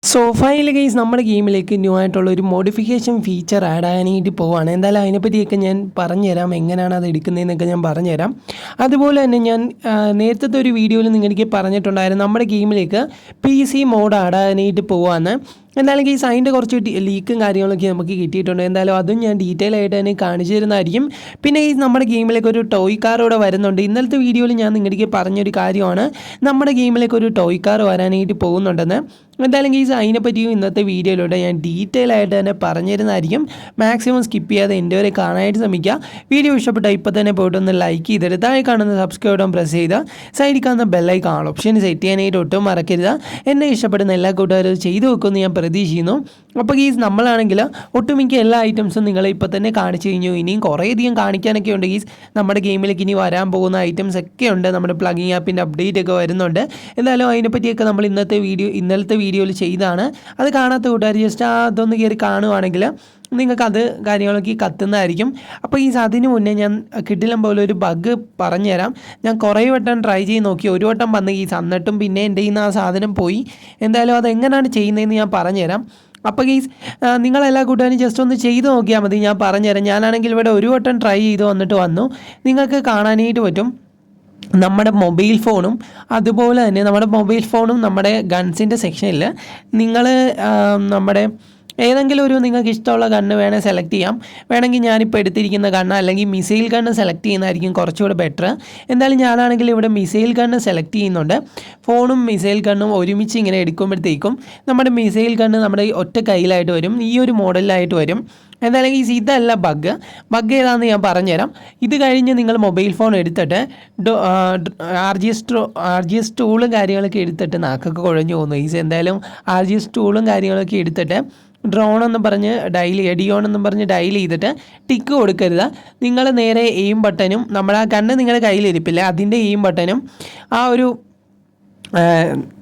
So finally guys നമ്മുടെ ഗെയിമിലേക്ക് new ആയിട്ടുള്ള ഒരു മോഡിഫിക്കേഷൻ ഫീച്ചർ ആഡ് ആകാനായിട്ട് പോവാണ്. എന്തായാലും അതിനെപ്പറ്റിയൊക്കെ ഞാൻ പറഞ്ഞുതരാം, എങ്ങനെയാണ് അത് എടുക്കുന്നതെന്നൊക്കെ ഞാൻ പറഞ്ഞുതരാം. അതുപോലെ തന്നെ ഞാൻ നേരത്തെ ഒരു വീഡിയോയിൽ നിങ്ങൾക്ക് പറഞ്ഞിട്ടുണ്ടായിരുന്നു നമ്മുടെ ഗെയിമിലേക്ക് PC മോഡ് ആഡ് ആകാനായിട്ട് പോവാന്ന്. എന്തായാലും ഗൈസ് അതിൻ്റെ കുറച്ച് ലീക്കും കാര്യങ്ങളൊക്കെ നമുക്ക് കിട്ടിയിട്ടുണ്ട്. എന്തായാലും അതും ഞാൻ ഡീറ്റെയിൽ ആയിട്ട് തന്നെ കാണിച്ചു തരുന്നതായിരിക്കും. പിന്നെ ഈ നമ്മുടെ ഗെയിമിലേക്ക് ഒരു ടോയ് കാർ ഇവിടെ വരുന്നുണ്ട്. ഇന്നലത്തെ വീഡിയോയിൽ ഞാൻ നിങ്ങൾക്ക് പറഞ്ഞൊരു കാര്യമാണ്, നമ്മുടെ ഗെയിമിലേക്ക് ഒരു ടോയ് കാർ വരാനായിട്ട് പോകുന്നുണ്ടെന്ന്. എന്തായാലും ഗൈസ് അതിനെപ്പറ്റിയും ഇന്നത്തെ വീഡിയോയിലൂടെ ഞാൻ ഡീറ്റെയിൽ ആയിട്ട് തന്നെ പറഞ്ഞു തരുന്നതായിരിക്കും. മാക്സിമം സ്കിപ്പ് ചെയ്യാതെ എൻ്റെ വരെ കാണാനായിട്ട് ശ്രമിക്കുക. വീഡിയോ ഇഷ്ടപ്പെട്ടാൽ ഇപ്പോൾ തന്നെ പോയിട്ടൊന്ന് ലൈക്ക് ചെയ്തിട്ട് താഴെ കാണുന്ന സബ്സ്ക്രൈബ് ബട്ടൺ പ്രസ് ചെയ്ത് സൈഡിൽ കാണുന്ന ബെല്ലൈക്കൺ ഓപ്ഷൻ സെറ്റ് ചെയ്യാനായിട്ട് ഒട്ടും മറക്കരുത്. എന്നെ ഇഷ്ടപ്പെടുന്ന എല്ലാ കൂട്ടുകാരും ചെയ്തു വെക്കുമെന്ന് ഞാൻ പ്രതീക്ഷിക്കുന്നു. അപ്പോൾ ഗീസ് നമ്മളാണെങ്കിൽ ഒട്ടുമിക്ക എല്ലാ ഐറ്റംസും നിങ്ങളെ ഇപ്പോൾ തന്നെ കാണിച്ചു കഴിഞ്ഞു. ഇനിയും കുറേയധികം കാണിക്കാനൊക്കെ ഉണ്ട് ഗീസ്. നമ്മുടെ ഗെയിമിലേക്ക് ഇനി വരാൻ പോകുന്ന ഐറ്റംസ് ഒക്കെ ഉണ്ട്. നമ്മുടെ പ്ലഗിങ് ആപ്പിൻ്റെ അപ്ഡേറ്റ് ഒക്കെ വരുന്നുണ്ട്. എന്തായാലും അതിനെപ്പറ്റിയൊക്കെ നമ്മൾ ഇന്നലത്തെ വീഡിയോയിൽ ചെയ്താണ്. അത് കാണാത്ത കൂട്ടുകാർ ജസ്റ്റ് അതൊന്ന് കയറി കാണുവാണെങ്കിൽ നിങ്ങൾക്കത് കാര്യങ്ങളൊക്കെ കത്തുന്നതായിരിക്കും. അപ്പോൾ ഈ അതിന് മുന്നേ ഞാൻ കിടിലം പോലെ ഒരു ബഗ് പറഞ്ഞുതരാം. ഞാൻ കുറേ വട്ടം ട്രൈ ചെയ്ത് നോക്കി, ഒരു വട്ടം വന്ന് ഈ എന്നിട്ടും പിന്നെ എൻ്റെ കയ്യിൽ നിന്ന് ആ സാധനം പോയി. എന്തായാലും അതെങ്ങനെയാണ് ചെയ്യുന്നതെന്ന് ഞാൻ പറഞ്ഞുതരാം. അപ്പോൾ ഗീസ് നിങ്ങളെല്ലാ കൂട്ടുകാരും ജസ്റ്റ് ഒന്ന് ചെയ്ത് നോക്കിയാൽ മതി, ഞാൻ പറഞ്ഞുതരാം. ഞാനാണെങ്കിൽ ഇവിടെ ഒരു വട്ടം ട്രൈ ചെയ്ത് വന്നു നിങ്ങൾക്ക് കാണാനായിട്ട് പറ്റും. നമ്മുടെ മൊബൈൽ ഫോണും അതുപോലെ തന്നെ നമ്മുടെ ഗൺസിൻ്റെ സെക്ഷനിൽ നിങ്ങൾ നമ്മുടെ ഏതെങ്കിലും ഒരു നിങ്ങൾക്ക് ഇഷ്ടമുള്ള ഗണ്ണ് വേണേൽ സെലക്ട് ചെയ്യാം. വേണമെങ്കിൽ ഞാനിപ്പോൾ എടുത്തിരിക്കുന്ന ഗണ്ണ് അല്ലെങ്കിൽ മിസൈൽ ഗണ്ണ് സെലക്ട് ചെയ്യുന്നതായിരിക്കും കുറച്ചുകൂടെ ബെറ്റർ. എന്തായാലും ഞാനാണെങ്കിൽ ഇവിടെ മിസൈൽ ഗണ്ണ് സെലക്ട് ചെയ്യുന്നുണ്ട്. ഫോണും മിസൈൽ ഗണ്ണും ഒരുമിച്ച് ഇങ്ങനെ എടുക്കുമ്പോഴത്തേക്കും നമ്മുടെ മിസൈൽ ഗണ്ണ് നമ്മുടെ ഒറ്റ കയ്യിലായിട്ട് വരും, ഈ ഒരു മോഡലിലായിട്ട് വരും. എന്തായാലും ഇതല്ല ബഗ് ഏതാണെന്ന് ഞാൻ പറഞ്ഞുതരാം. ഇത് കഴിഞ്ഞ് നിങ്ങൾ മൊബൈൽ ഫോൺ എടുത്തിട്ട് RGS ടൂളും കാര്യങ്ങളൊക്കെ എടുത്തിട്ട് നാക്കൊക്കെ കുഴഞ്ഞു പോകുന്നു. എന്തായാലും RGS ടൂളും കാര്യങ്ങളൊക്കെ എടുത്തിട്ട് ഡ്രോൺ എന്ന് പറഞ്ഞ് എഡിയോൺ എന്ന് പറഞ്ഞ് ഡയൽ ചെയ്തിട്ട് ടിക്ക് കൊടുക്കരുത്. നിങ്ങൾ നേരെ എയിം ബട്ടനും നമ്മുടെ ആ കണ്ണ് നിങ്ങളുടെ കയ്യിലിരിപ്പില്ല, അതിൻ്റെ എയിം ബട്ടനും ആ ഒരു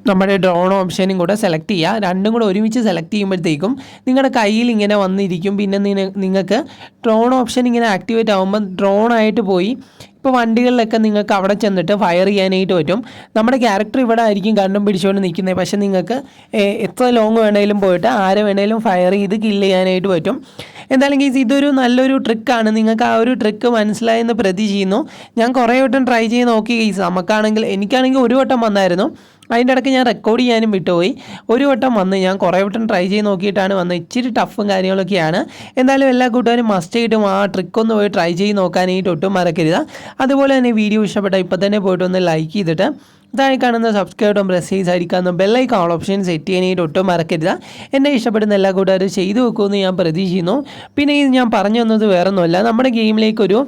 നമ്മുടെ ഡ്രോൺ ഓപ്ഷനും കൂടെ സെലക്ട് ചെയ്യുക. രണ്ടും കൂടെ ഒരുമിച്ച് സെലക്ട് ചെയ്യുമ്പോഴത്തേക്കും നിങ്ങളുടെ കയ്യിൽ ഇങ്ങനെ വന്നിരിക്കും. പിന്നെ നിങ്ങൾക്ക് ഡ്രോൺ ഓപ്ഷൻ ഇങ്ങനെ ആക്ടിവേറ്റ് ആകുമ്പോൾ ഡ്രോണായിട്ട് പോയി ഇപ്പോൾ വണ്ടികളിലൊക്കെ നിങ്ങൾക്ക് അവിടെ ചെന്നിട്ട് ഫയർ ചെയ്യാനായിട്ട് പറ്റും. നമ്മുടെ ക്യാരക്ടർ ഇവിടെ ആയിരിക്കും കണ്ടും പിടിച്ചുകൊണ്ട് നിൽക്കുന്നത്, പക്ഷേ നിങ്ങൾക്ക് എത്ര ലോങ് വേണമെങ്കിലും പോയിട്ട് ആരെ വേണമെങ്കിലും ഫയർ ചെയ്ത് കില്ല് ചെയ്യാനായിട്ട് പറ്റും. എന്തായാലും ഗൈസ് ഇതൊരു നല്ലൊരു ട്രിക്കാണ്. നിങ്ങൾക്ക് ആ ഒരു ട്രിക്ക് മനസ്സിലായെന്ന് പ്രതീക്ഷിക്കുന്നു. ഞാൻ കുറേ വട്ടം ട്രൈ ചെയ്ത് നോക്കി ഗൈസ്. എനിക്കാണെങ്കിൽ ഒരു വട്ടം വന്നായിരുന്നു. അതിൻ്റെ ഇടയ്ക്ക് ഞാൻ റെക്കോർഡ് ചെയ്യാനും വിട്ടുപോയി. ഒരു വട്ടം ഞാൻ കുറേ വട്ടം ട്രൈ ചെയ്ത് നോക്കിയിട്ടാണ് വന്നത്. ഇച്ചിരി ടഫും കാര്യങ്ങളൊക്കെയാണ്. എന്തായാലും എല്ലാ കൂട്ടുകാരും മസ്റ്റായിട്ടും ആ ട്രിക്കൊന്ന് പോയി ട്രൈ ചെയ്ത് നോക്കാനായിട്ട് ഒട്ടും മറക്കരുത്. അതുപോലെ തന്നെ വീഡിയോ ഇഷ്ടപ്പെട്ടാൽ ഇപ്പോൾ തന്നെ പോയിട്ടൊന്ന് ലൈക്ക് ചെയ്തിട്ട് താഴെ കാണുന്ന സബ്സ്ക്രൈബ് ബട്ടൺ പ്രസ് ചെയ്ത് സൈഡിൽ ബെല്ലൈക്കൺ ഓപ്ഷൻ സെറ്റ് ചെയ്യാനായിട്ട് ഒട്ടും മറക്കരുത്. എന്നെ ഇഷ്ടപ്പെടുന്ന എല്ലാ കൂട്ടുകാരും ചെയ്തു വെക്കുമെന്ന് ഞാൻ പ്രതീക്ഷിക്കുന്നു. പിന്നെ ഞാൻ പറഞ്ഞു തന്നത് വേറൊന്നുമല്ല, നമ്മുടെ ഗെയിമിലേക്കൊരു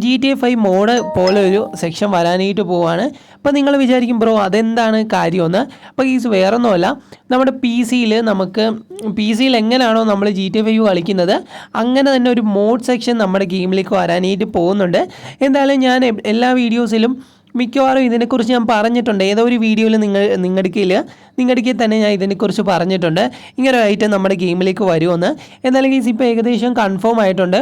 GTA 5 മോഡ് പോലെ ഒരു സെക്ഷൻ വരാനായിട്ട് പോവുകയാണ്. അപ്പോൾ നിങ്ങൾ വിചാരിക്കും ബ്രോ അതെന്താണ് കാര്യമെന്ന്. അപ്പോൾ ഈ വേറൊന്നുമല്ല, നമ്മുടെ പി സിയിൽ എങ്ങനെയാണോ നമ്മൾ GTA 5 കളിക്കുന്നത് അങ്ങനെ തന്നെ ഒരു മോഡ് സെക്ഷൻ നമ്മുടെ ഗെയിമിലേക്ക് വരാനായിട്ട് പോകുന്നുണ്ട്. എന്തായാലും ഞാൻ എല്ലാ വീഡിയോസിലും മിക്കവാറും ഇതിനെക്കുറിച്ച് ഞാൻ പറഞ്ഞിട്ടുണ്ട്. ഏതോ ഒരു വീഡിയോയിൽ നിങ്ങളുടെ തന്നെ ഞാൻ ഇതിനെക്കുറിച്ച് പറഞ്ഞിട്ടുണ്ട്, ഇങ്ങനെ ഒരു ഐറ്റം നമ്മുടെ ഗെയിമിലേക്ക് വരുമെന്ന്. എന്തായാലും ഇപ്പോൾ ഏകദേശം കൺഫേം ആയിട്ടുണ്ട്.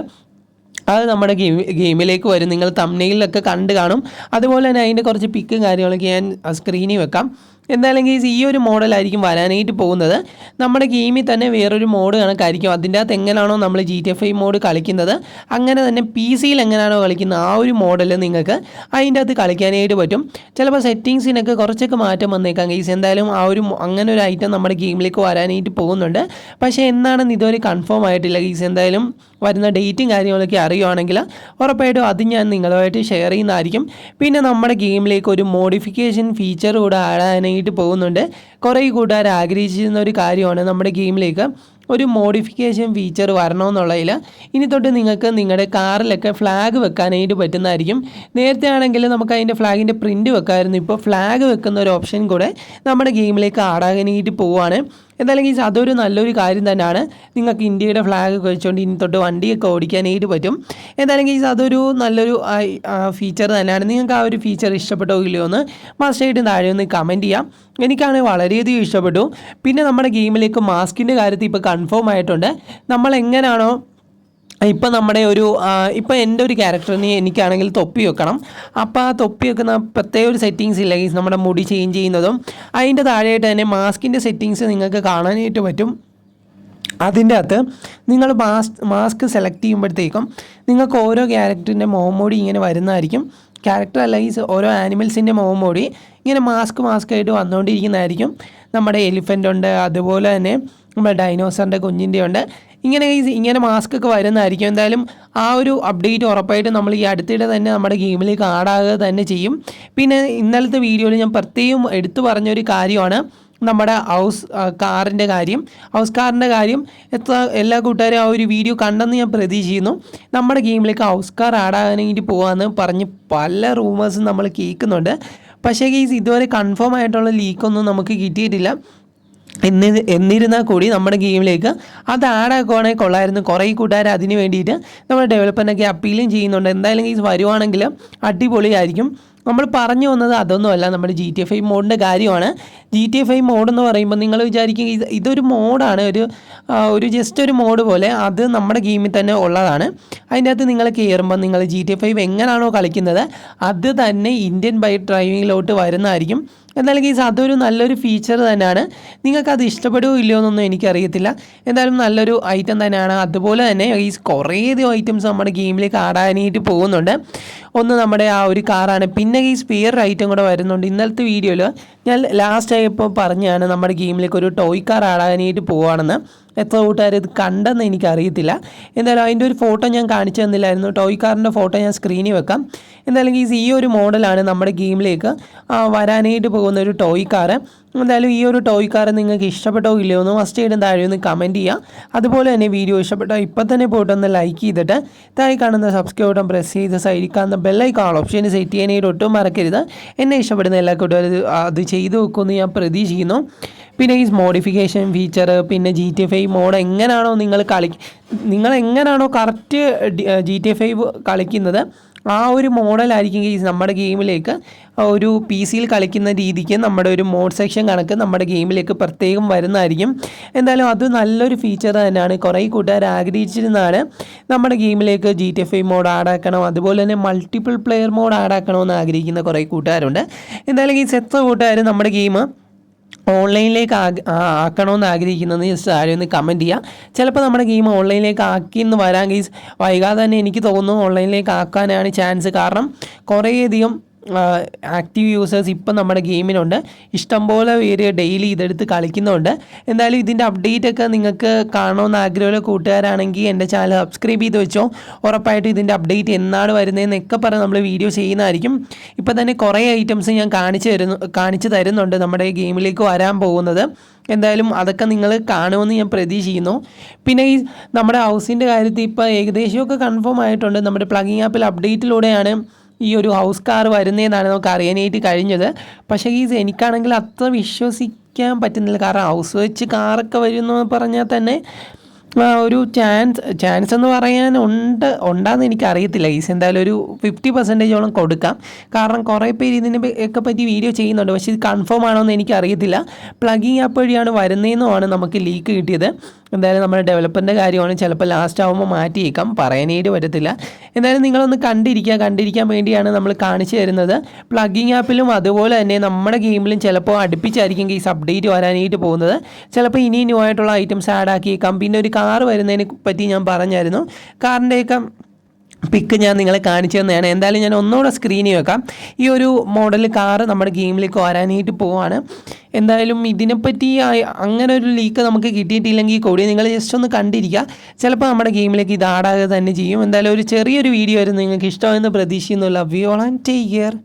അത് നമ്മുടെ ഗെയിമിലേക്ക് വരും. നിങ്ങൾ തംബ്നെയിലൊക്കെ കണ്ട് കാണും. അതുപോലെ തന്നെ അതിൻ്റെ കുറച്ച് പിക്കും കാര്യങ്ങളൊക്കെ ഞാൻ സ്ക്രീനിൽ വെക്കാം. എന്തായാലും ഈ ഒരു മോഡലായിരിക്കും വരാനായിട്ട് പോകുന്നത്. നമ്മുടെ ഗെയിമിൽ തന്നെ വേറൊരു മോഡ് കണക്കായിരിക്കും. അതിൻ്റെ അകത്ത് എങ്ങനെയാണോ നമ്മൾ GTA 5 മോഡ് കളിക്കുന്നത് അങ്ങനെ തന്നെ PC എങ്ങനെയാണോ കളിക്കുന്നത് ആ ഒരു മോഡൽ നിങ്ങൾക്ക് അതിൻ്റെ അകത്ത് കളിക്കാനായിട്ട് പറ്റും. ചിലപ്പോൾ സെറ്റിങ്സിനൊക്കെ കുറച്ചൊക്കെ മാറ്റം വന്നേക്കാം ഗൈസ്. എന്തായാലും അങ്ങനെ ഒരു ഐറ്റം നമ്മുടെ ഗെയിമിലേക്ക് വരാനായിട്ട് പോകുന്നുണ്ട്. പക്ഷേ എന്നാണെന്ന് ഇതുവരെ കൺഫേം ആയിട്ടില്ല ഗൈസ്. എന്തായാലും വരുന്ന ഡേറ്റും കാര്യങ്ങളൊക്കെ അറിയുവാണെങ്കിൽ ഉറപ്പായിട്ടും അത് ഞാൻ നിങ്ങളുമായിട്ട് ഷെയർ ചെയ്യുന്നതായിരിക്കും. പിന്നെ നമ്മുടെ ഗെയിമിലേക്ക് ഒരു മോഡിഫിക്കേഷൻ ഫീച്ചർ കൂടെ ആഡ് ആകാനായിട്ട് പോകുന്നുണ്ട്. കുറേ കൂട്ടുകാർ ആഗ്രഹിച്ചിരുന്ന ഒരു കാര്യമാണ് നമ്മുടെ ഗെയിമിലേക്ക് ഒരു മോഡിഫിക്കേഷൻ ഫീച്ചർ വരണമെന്നുള്ളതിൽ. ഇനി തൊട്ട് നിങ്ങൾക്ക് നിങ്ങളുടെ കാറിലൊക്കെ ഫ്ലാഗ് വെക്കാനായിട്ട് പറ്റുന്നതായിരിക്കും. നേരത്തെ ആണെങ്കിൽ നമുക്ക് അതിൻ്റെ ഫ്ലാഗിൻ്റെ പ്രിൻറ്റ് വെക്കാമായിരുന്നു. ഇപ്പോൾ ഫ്ലാഗ് വെക്കുന്ന ഒരു ഓപ്ഷൻ കൂടെ നമ്മുടെ ഗെയിമിലേക്ക് ആഡ് ആകാനായിട്ട് പോവുകയാണ്. എന്തായാലും അതൊരു നല്ലൊരു കാര്യം തന്നെയാണ്. നിങ്ങൾക്ക് ഇന്ത്യയുടെ ഫ്ലാഗ് വെച്ചുകൊണ്ട് ഇനി തൊട്ട് വണ്ടിയൊക്കെ ഓടിക്കാനായിട്ട് പറ്റും. എന്തായാലും അതൊരു നല്ലൊരു ഫീച്ചർ തന്നെയാണ്. നിങ്ങൾക്ക് ആ ഒരു ഫീച്ചർ ഇഷ്ടപ്പെട്ടോ ഇല്ലയോ എന്ന് മസ്റ്റായിട്ടും താഴെ ഒന്ന് കമൻറ്റ് ചെയ്യാം. എനിക്കാണെങ്കിൽ വളരെയധികം ഇഷ്ടപ്പെട്ടു. പിന്നെ നമ്മുടെ ഗെയിമിലേക്ക് മാസ്കിൻ്റെ കാര്യത്തിൽ ഇപ്പോൾ കൺഫേം ആയിട്ടുണ്ട്. നമ്മൾ എങ്ങനെയാണോ ഇപ്പം നമ്മുടെ ഒരു ഇപ്പം എൻ്റെ ഒരു ക്യാരക്ടറിന് എനിക്കാണെങ്കിൽ തൊപ്പി വെക്കണം. അപ്പോൾ ആ തൊപ്പി വെക്കുന്ന പ്രത്യേക ഒരു സെറ്റിങ്സ് ഇല്ല ഗൈസ്, നമ്മുടെ മുടി ചേഞ്ച് ചെയ്യുന്നതും അതിൻ്റെ താഴെയായിട്ട് തന്നെ മാസ്കിൻ്റെ സെറ്റിങ്സ് നിങ്ങൾക്ക് കാണാനായിട്ട് പറ്റും. അതിൻ്റെ അകത്ത് നിങ്ങൾ മാസ്ക് സെലക്ട് ചെയ്യുമ്പോഴത്തേക്കും നിങ്ങൾക്ക് ഓരോ ക്യാരക്ടറിൻ്റെ മുഖംമൂടി ഇങ്ങനെ വരുന്നതായിരിക്കും. ക്യാരക്ടർ അല്ല, ഈ ഓരോ ആനിമൽസിൻ്റെ മുഖംമൂടി ഇങ്ങനെ മാസ്ക് ആയിട്ട് വന്നുകൊണ്ടിരിക്കുന്നതായിരിക്കും. നമ്മുടെ എലിഫൻ്റ് ഉണ്ട്, അതുപോലെ തന്നെ നമ്മുടെ ഡൈനോസറിൻ്റെ കുഞ്ഞിൻ്റെ ഉണ്ട്. ഇങ്ങനെ മാസ്ക് ഒക്കെ വരുന്നതായിരിക്കും. എന്തായാലും ആ ഒരു അപ്ഡേറ്റ് ഉറപ്പായിട്ട് നമ്മൾ ഈ അടുത്തിടെ തന്നെ നമ്മുടെ ഗെയിമിലേക്ക് ആഡാകുക തന്നെ ചെയ്യും. പിന്നെ ഇന്നലത്തെ വീഡിയോയിൽ ഞാൻ പ്രത്യേകം എടുത്തു പറഞ്ഞൊരു കാര്യമാണ് നമ്മുടെ കാറിൻ്റെ കാര്യം. എല്ലാ കൂട്ടുകാരും ആ ഒരു വീഡിയോ കണ്ടെന്ന് ഞാൻ പ്രതീക്ഷിക്കുന്നു. നമ്മുടെ ഗെയിമിലേക്ക് ഹൗസ് കാർ ആഡാകാനായിട്ട് പോകാമെന്ന് പറഞ്ഞ് പല റൂമേഴ്സും നമ്മൾ കേൾക്കുന്നുണ്ട്. പക്ഷേ ഇതുവരെ കൺഫേം ആയിട്ടുള്ള ലീക്കൊന്നും നമുക്ക് കിട്ടിയിട്ടില്ല. എന്നിരുന്നാൽ കൂടി നമ്മുടെ ഗെയിമിലേക്ക് അത് ആഡാക്കുവാണെങ്കിൽ കൊള്ളായിരുന്നു. കുറേ കൂട്ടുകാർ അതിന് വേണ്ടിയിട്ട് നമ്മുടെ ഡെവലപ്പറിനൊക്കെ അപ്പീലും ചെയ്യുന്നുണ്ട്. എന്തായാലും വരുവാണെങ്കിൽ അടിപൊളിയായിരിക്കും. നമ്മൾ പറഞ്ഞു വന്നത് അതൊന്നുമല്ല, നമ്മുടെ GTA 5 മോഡിൻ്റെ കാര്യമാണ്. GTA 5 മോഡെന്ന് പറയുമ്പോൾ നിങ്ങൾ വിചാരിക്കും ഇതൊരു മോഡാണ്, ഒരു ജസ്റ്റ് ഒരു മോഡ് പോലെ. അത് നമ്മുടെ ഗെയിമിൽ തന്നെ ഉള്ളതാണ്. അതിൻ്റെ അകത്ത് നിങ്ങൾ കയറുമ്പോൾ നിങ്ങൾ GTA 5 എങ്ങനെയാണോ കളിക്കുന്നത് അത് തന്നെ ഇന്ത്യൻ ബൈക്ക് ഡ്രൈവിങ്ങിലോട്ട് വരുന്നതായിരിക്കും. എന്തായാലും അതൊരു നല്ലൊരു ഫീച്ചർ തന്നെയാണ്. നിങ്ങൾക്കത് ഇഷ്ടപ്പെടുമോ ഇല്ലയോ എന്നൊന്നും എനിക്കറിയത്തില്ല. എന്തായാലും നല്ലൊരു ഐറ്റം തന്നെയാണ്. അതുപോലെ തന്നെ കുറേയധികം ഐറ്റംസ് നമ്മുടെ ഗെയിമിലേക്ക് ആടാനായിട്ട് പോകുന്നുണ്ട്. ഒന്ന് നമ്മുടെ ആ ഒരു കാറാണ്. പിന്നെ വേറൊരു ഐറ്റം കൂടെ വരുന്നുണ്ട്. ഇന്നലത്തെ വീഡിയോയിൽ ഞാൻ ലാസ്റ്റ് ആയപ്പോൾ പറഞ്ഞാണ് നമ്മുടെ ഗെയിമിലേക്ക് ഒരു ടോയ് കാർ ആടാനായിട്ട് പോവുകയാണെന്ന്. എത്ര കൂട്ടുകാർ ഇത് കണ്ടെന്ന് എനിക്കറിയത്തില്ല. എന്തായാലും അതിൻ്റെ ഒരു ഫോട്ടോ ഞാൻ കാണിച്ചു തന്നില്ലായിരുന്നു. ടോയ് കാറിൻ്റെ ഫോട്ടോ ഞാൻ സ്ക്രീനിൽ വെക്കാം. എന്തായാലും ഈ ഒരു മോഡലാണ് നമ്മുടെ ഗെയിമിലേക്ക് വരാനായിട്ട് പോകുന്ന ഒരു ടോയ് കാറ്. എന്തായാലും ഈ ഒരു ടോയ് കാർ നിങ്ങൾക്ക് ഇഷ്ടപ്പെട്ടോ ഇല്ലയോ എന്ന് ഫസ്റ്റ് ആയിട്ട് താഴെ ഒന്ന് കമൻറ്റ് ചെയ്യുക. അതുപോലെ തന്നെ വീഡിയോ ഇഷ്ടപ്പെട്ടോ ഇപ്പം തന്നെ പോയിട്ടൊന്ന് ലൈക്ക് ചെയ്തിട്ട് താഴെ കാണുന്ന സബ്സ്ക്രൈബ് ബട്ടൺ പ്രസ് ചെയ്ത് സൈഡിൽ കാണുന്ന ബെല്ലൈക്കൺ ഓപ്ഷൻ സെറ്റ് ചെയ്യാനായിട്ട് ഒട്ടും മറക്കരുത്. എന്നെ ഇഷ്ടപ്പെടുന്ന എല്ലാ കൂട്ടുകാരും അത് ചെയ്തു വെക്കുമെന്ന് ഞാൻ പ്രതീക്ഷിക്കുന്നു. പിന്നെ മോഡിഫിക്കേഷൻ ഫീച്ചർ, പിന്നെ GTA 5 മോഡ് എങ്ങനെയാണോ നിങ്ങൾ എങ്ങനെയാണോ കറക്റ്റ് GTA 5 കളിക്കുന്നത് ആ ഒരു മോഡലായിരിക്കും നമ്മുടെ ഗെയിമിലേക്ക് ഒരു PC-യിൽ കളിക്കുന്ന രീതിക്ക് നമ്മുടെ ഒരു മോഡ് സെക്ഷൻ കണക്ക് നമ്മുടെ ഗെയിമിലേക്ക് പ്രത്യേകം വരുന്നതായിരിക്കും. എന്തായാലും അത് നല്ലൊരു ഫീച്ചർ തന്നെയാണ്. കുറേ കൂട്ടുകാർ ആഗ്രഹിച്ചിരുന്നതാണ് നമ്മുടെ ഗെയിമിലേക്ക് GTA 5 മോഡ് ആഡാക്കണം, അതുപോലെ തന്നെ മൾട്ടിപ്പിൾ പ്ലെയർ മോഡ് ആഡാക്കണമെന്ന് ആഗ്രഹിക്കുന്ന കുറേ കൂട്ടുകാരുണ്ട്. എന്തായാലും എത്ര കൂട്ടുകാർ നമ്മുടെ ഗെയിം ഓൺലൈനിലേക്ക് ആക്കണമെന്ന് ആഗ്രഹിക്കുന്നത് ജസ്റ്റ് ആരും ഒന്ന് കമൻറ്റ് ചെയ്യുക. ചിലപ്പോൾ നമ്മുടെ ഗെയിം ഓൺലൈനിലേക്ക് ആക്കിയെന്ന് വരാൻ വൈകാതെ തന്നെ എനിക്ക് തോന്നുന്നു ഓൺലൈനിലേക്ക് ആക്കാനാണ് ചാൻസ്. കാരണം കുറേയധികം ആക്റ്റീവ് യൂസേഴ്സ് ഇപ്പം നമ്മുടെ ഗെയിമിനുണ്ട്. ഇഷ്ടംപോലെ പേര് ഡെയിലി ഇതെടുത്ത് കളിക്കുന്നുണ്ട്. എന്തായാലും ഇതിൻ്റെ അപ്ഡേറ്റ് ഒക്കെ നിങ്ങൾക്ക് കാണണമെന്ന് ആഗ്രഹമുള്ള കൂട്ടുകാരാണെങ്കിൽ എൻ്റെ ചാനൽ സബ്സ്ക്രൈബ് ചെയ്ത് വെച്ചോ. ഉറപ്പായിട്ടും ഇതിൻ്റെ അപ്ഡേറ്റ് എന്നാണ് വരുന്നതെന്നൊക്കെ പറഞ്ഞ് നമ്മൾ വീഡിയോ ചെയ്യുന്നതായിരിക്കും. ഇപ്പം തന്നെ കുറേ ഐറ്റംസ് ഞാൻ കാണിച്ചു തരുന്നുണ്ട് നമ്മുടെ ഗെയിമിലേക്ക് വരാൻ പോകുന്നത്. എന്തായാലും അതൊക്കെ നിങ്ങൾ കാണുമെന്ന് ഞാൻ പ്രതീക്ഷിക്കുന്നു. പിന്നെ നമ്മുടെ ഹൗസിൻ്റെ കാര്യത്തിൽ ഇപ്പോൾ ഏകദേശമൊക്കെ കൺഫേം ആയിട്ടുണ്ട്. നമ്മുടെ പ്ലഗിങ് ആപ്പിൽ അപ്ഡേറ്റിലൂടെയാണ് ഈ ഒരു ഹൗസ് കാർ വരുന്നതെന്നാണ് നമുക്ക് അറിയാനായിട്ട് കഴിഞ്ഞത്. പക്ഷേ എനിക്കാണെങ്കിൽ അത്ര വിശ്വസിക്കാൻ പറ്റുന്നില്ല. കാരണം ഹൗസ് വെച്ച് കാറൊക്കെ വരുന്നു പറഞ്ഞാൽ തന്നെ ഒരു ചാൻസ് എന്ന് പറയാൻ ഉണ്ടാന്ന് എനിക്കറിയത്തില്ല. എന്തായാലും ഒരു 50% കൊടുക്കാം. കാരണം കുറേ പേര് ഇതിനെ ഒക്കെ പറ്റി വീഡിയോ ചെയ്യുന്നുണ്ട്. പക്ഷേ ഇത് കൺഫേം ആണോ എന്ന് എനിക്കറിയത്തില്ല. പ്ലഗിങ് ആപ്പ് വഴിയാണ് വരുന്നതെന്നുമാണ് നമുക്ക് ലീക്ക് കിട്ടിയത്. എന്തായാലും നമ്മുടെ ഡെവലപ്പറിൻ്റെ കാര്യമാണ്. ചിലപ്പോൾ ലാസ്റ്റ് ആകുമ്പോൾ മാറ്റിയേക്കാം, പറയാനായിട്ട് പറ്റത്തില്ല. എന്തായാലും നിങ്ങളൊന്ന് കണ്ടിരിക്കാൻ വേണ്ടിയാണ് നമ്മൾ കാണിച്ചു തരുന്നത്. പ്ലഗിങ് ആപ്പിലും അതുപോലെ തന്നെ നമ്മുടെ ഗെയിമിലും ചിലപ്പോൾ അടുപ്പിച്ചായിരിക്കും അപ്ഡേറ്റ് വരാനായിട്ട് പോകുന്നത്. ചിലപ്പോൾ ഇനി ന്യൂ ആയിട്ടുള്ള ഐറ്റംസ് ആഡ് ആക്കിയേക്കാം. പിന്നെ ഒരു കാർ വരുന്നതിനെ പറ്റി ഞാൻ പറഞ്ഞായിരുന്നു. കാറിൻ്റെയൊക്കെ പിക്ക് ഞാൻ നിങ്ങളെ കാണിച്ചു തന്നെയാണ്. എന്തായാലും ഞാൻ ഒന്നുകൂടെ സ്ക്രീനിൽ വെക്കാം. ഈ ഒരു മോഡൽ കാറ് നമ്മുടെ ഗെയിമിലേക്ക് വരാനായിട്ട് പോവാണ്. എന്തായാലും ഇതിനെപ്പറ്റി അങ്ങനെ ഒരു ലീക്ക് നമുക്ക് കിട്ടിയിട്ടില്ലെങ്കിൽ കൂടി നിങ്ങൾ ജസ്റ്റ് ഒന്ന് കണ്ടിരിക്കുക. ചിലപ്പോൾ നമ്മുടെ ഗെയിമിലേക്ക് ഇത് ആഡാകുക തന്നെ ചെയ്യും. എന്തായാലും ഒരു ചെറിയൊരു വീഡിയോ ആയിരുന്നു. നിങ്ങൾക്ക് ഇഷ്ടമായെന്ന് പ്രതീക്ഷിക്കുന്നു. Love you all and take care.